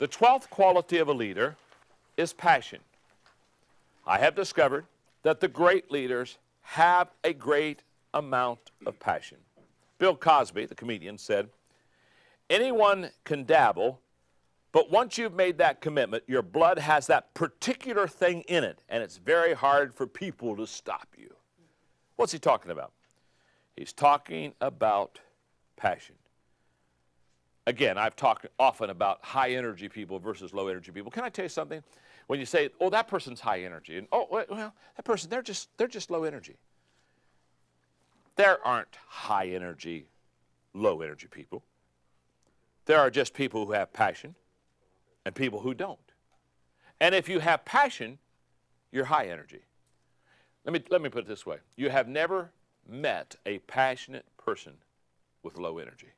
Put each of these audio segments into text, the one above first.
The 12th quality of a leader is passion. I have discovered that the great leaders have a great amount of passion. Bill Cosby, the comedian, said, anyone can dabble, but once you've made that commitment, your blood has that particular thing in it, and it's very hard for people to stop you. What's he talking about? He's talking about passion. Again, I've talked often about high energy people versus low energy people. Can I tell you something? When you say, oh, that person's high energy, and oh, well, that person, they're just low energy. There aren't high energy, low energy people. There are just people who have passion and people who don't. And if you have passion, you're high energy. Let me put it this way. You have never met a passionate person with low energy.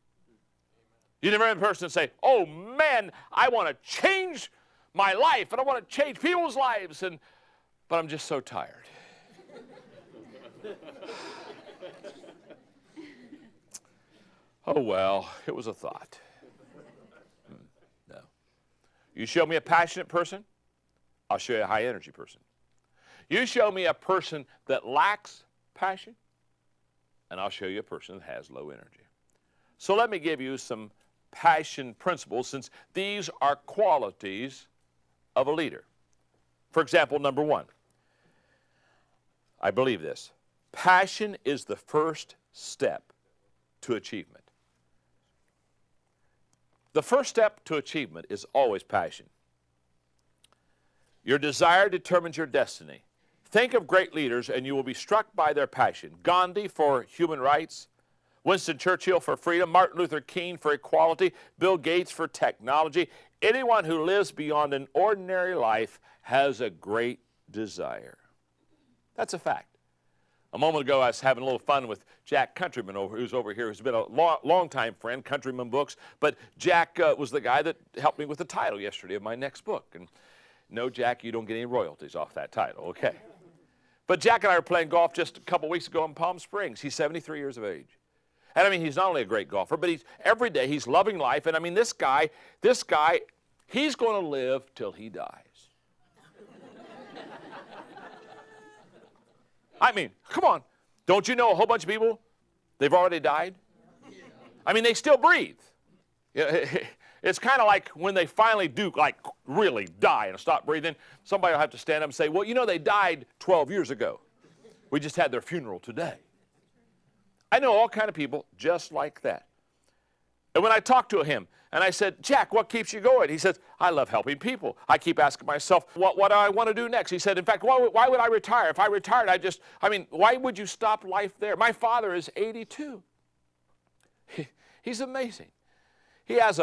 You never met a person say, oh man, I want to change my life and I want to change people's lives, but I'm just so tired. Oh well, it was a thought. No. You show me a passionate person, I'll show you a high energy person. You show me a person that lacks passion, and I'll show you a person that has low energy. So let me give you some passion principles, since these are qualities of a leader. For example, number one, I believe this. Passion is the first step to achievement. The first step to achievement is always passion. Your desire determines your destiny. Think of great leaders and you will be struck by their passion. Gandhi for human rights, Winston Churchill for freedom, Martin Luther King for equality, Bill Gates for technology. Anyone who lives beyond an ordinary life has a great desire. That's a fact. A moment ago, I was having a little fun with Jack Countryman, who's over here, who's been a long-time friend, Countryman Books. But Jack was the guy that helped me with the title yesterday of my next book. And no, Jack, you don't get any royalties off that title, okay? But Jack and I were playing golf just a couple weeks ago in Palm Springs. He's 73 years of age. And I mean, he's not only a great golfer, but every day he's loving life. And I mean, this guy, he's going to live till he dies. I mean, come on. Don't you know a whole bunch of people, they've already died? I mean, they still breathe. It's kind of like when they finally do, like, really die and stop breathing, somebody will have to stand up and say, well, you know, they died 12 years ago. We just had their funeral today. I know all kind of people just like that. And when I talked to him, and I said, Jack, what keeps you going? He says, I love helping people. I keep asking myself, what do I want to do next? He said, in fact, why would I retire? If I retired, why would you stop life there? My father is 82. He's amazing. He has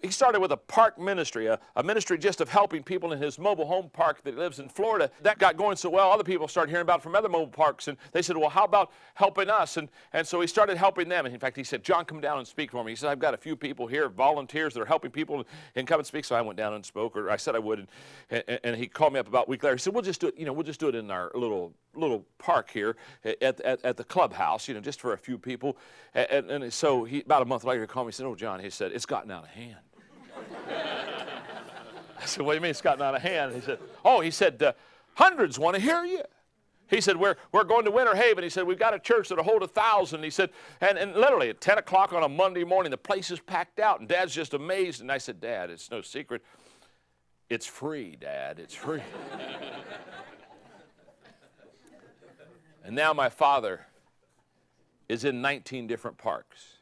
he started with a park ministry, a ministry just of helping people in his mobile home park that he lives in Florida. That got going so well, other people started hearing about it from other mobile parks, and they said, well, how about helping us? And so he started helping them. And in fact, he said, John, come down and speak for me. He said, I've got a few people here, volunteers that are helping people, and come and speak. So I went down and spoke, or I said I would, and he called me up about a week later. He said, we'll just do it, we'll just do it in our little park here at the clubhouse, just for a few people. And so about a month later, he called me and said, oh, John, he said, it's gotten out of hand. I said, what do you mean it's gotten out of hand? He said, hundreds want to hear you. He said, we're going to Winter Haven. He said, we've got a church that'll hold 1,000. He said, and literally at 10 o'clock on a Monday morning, the place is packed out, and Dad's just amazed. And I said, Dad, it's no secret. It's free, Dad, it's free. And now my father is in 19 different parks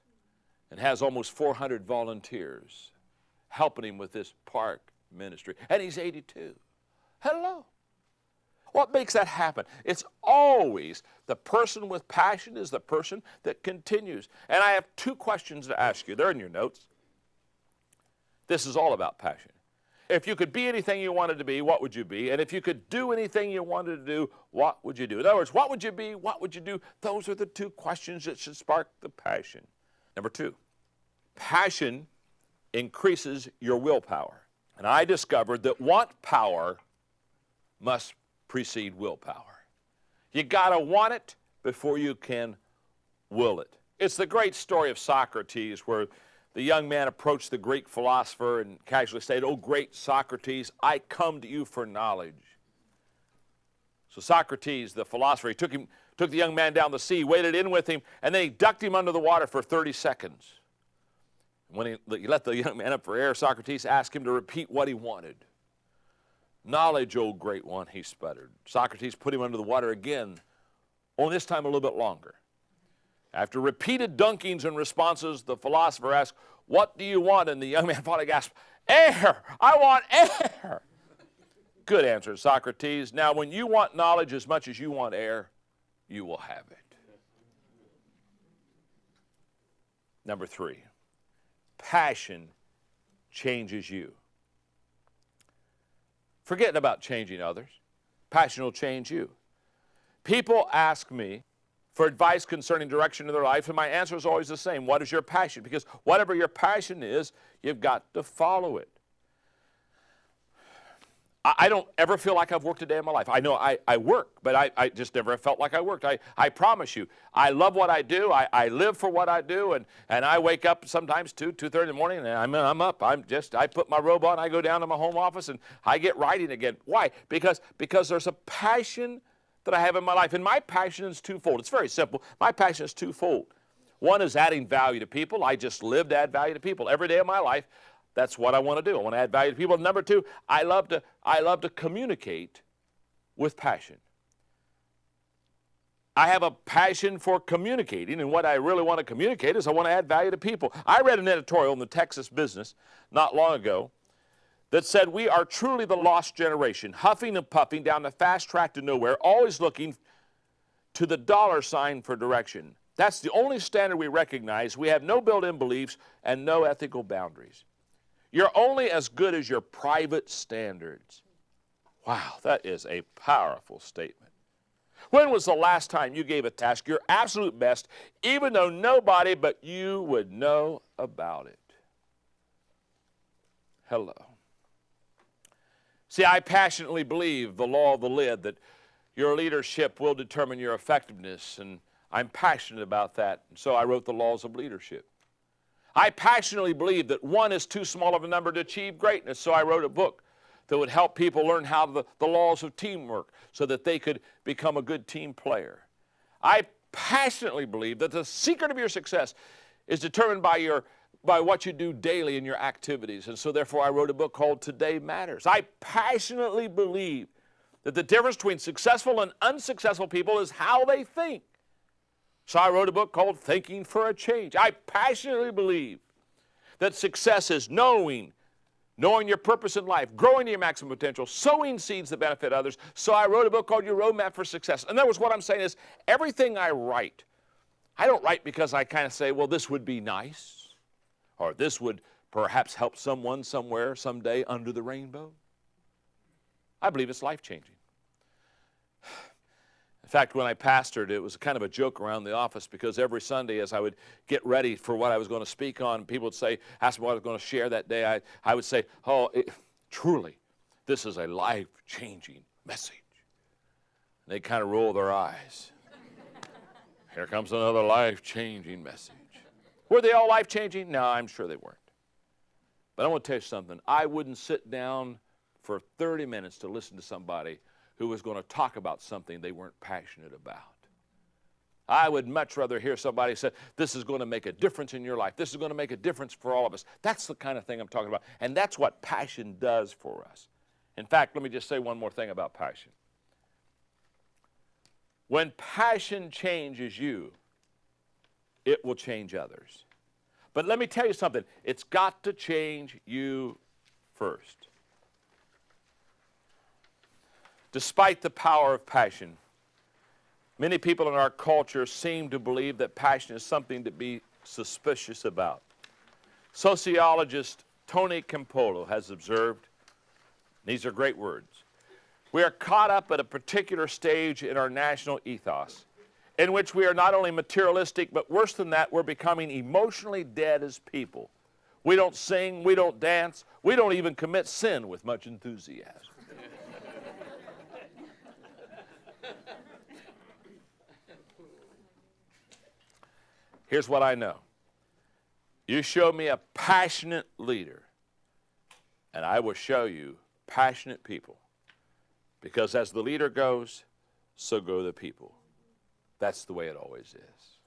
and has almost 400 volunteers helping him with this park ministry. And he's 82. Hello. What makes that happen? It's always the person with passion is the person that continues. And I have two questions to ask you. They're in your notes. This is all about passion. If you could be anything you wanted to be, what would you be? And if you could do anything you wanted to do, what would you do? In other words, what would you be? What would you do? Those are the two questions that should spark the passion. Number two, passion increases your willpower. And I discovered that want power must precede willpower. You got to want it before you can will it. It's the great story of Socrates where the young man approached the Greek philosopher and casually said, "O great Socrates, I come to you for knowledge." So Socrates, the philosopher, he took the young man down the sea, waded in with him, and then he ducked him under the water for 30 seconds. When he let the young man up for air, Socrates asked him to repeat what he wanted. "Knowledge, O great one," he sputtered. Socrates put him under the water again, only this time a little bit longer. After repeated dunkings and responses, the philosopher asked, "What do you want?" And the young man finally gasped, "Air! I want air!" "Good," answered Socrates. "Now, when you want knowledge as much as you want air, you will have it." Number 3, passion changes you. Forgetting about changing others, passion will change you. People ask me for advice concerning direction in their life, and my answer is always the same. What is your passion? Because whatever your passion is, you've got to follow it. I don't ever feel like I've worked a day in my life. I know I work, but I just never felt like I worked. I promise you, I love what I do. I live for what I do, and I wake up sometimes 2:30 in the morning, and I'm up. I put my robe on, I go down to my home office, and I get writing again. Why? Because there's a passion that I have in my life, and my passion is twofold. It's very simple. My passion is twofold. One is adding value to people. I just live to add value to people every day of my life. That's what I want to do. I want to add value to people. Number 2, I love to communicate with passion. I have a passion for communicating, and what I really want to communicate is I want to add value to people. I read an editorial in the Texas Business not long ago that said, "We are truly the lost generation, huffing and puffing down the fast track to nowhere, always looking to the dollar sign for direction. That's the only standard we recognize. We have no built-in beliefs and no ethical boundaries. You're only as good as your private standards." Wow, that is a powerful statement. When was the last time you gave a task your absolute best, even though nobody but you would know about it? Hello. See, I passionately believe the law of the lid, that your leadership will determine your effectiveness, and I'm passionate about that, and so I wrote the laws of leadership. I passionately believe that one is too small of a number to achieve greatness, so I wrote a book that would help people learn how the laws of teamwork so that they could become a good team player. I passionately believe that the secret of your success is determined by what you do daily in your activities, and so therefore I wrote a book called Today Matters. I passionately believe that the difference between successful and unsuccessful people is how they think. So I wrote a book called Thinking for a Change. I passionately believe that success is knowing your purpose in life, growing to your maximum potential, sowing seeds that benefit others. So I wrote a book called Your Roadmap for Success. In other words, what I'm saying is everything I write, I don't write because I kind of say, well, this would be nice, or this would perhaps help someone somewhere someday under the rainbow. I believe it's life-changing. In fact, when I pastored, it was kind of a joke around the office, because every Sunday as I would get ready for what I was going to speak on, people would ask me what I was going to share that day. I would say, truly, this is a life-changing message. And they kind of roll their eyes. Here comes another life-changing message. Were they all life-changing? No, I'm sure they weren't. But I want to tell you something. I wouldn't sit down for 30 minutes to listen to somebody who was going to talk about something they weren't passionate about. I would much rather hear somebody say, this is going to make a difference in your life. This is going to make a difference for all of us. That's the kind of thing I'm talking about. And that's what passion does for us. In fact, let me just say one more thing about passion. When passion changes you, it will change others. But let me tell you something. It's got to change you first. Despite the power of passion, many people in our culture seem to believe that passion is something to be suspicious about. Sociologist Tony Campolo has observed, these are great words, we are caught up at a particular stage in our national ethos in which we are not only materialistic, but worse than that, we're becoming emotionally dead as people. We don't sing, we don't dance, we don't even commit sin with much enthusiasm. Here's what I know. You show me a passionate leader, and I will show you passionate people. Because as the leader goes, so go the people. That's the way it always is.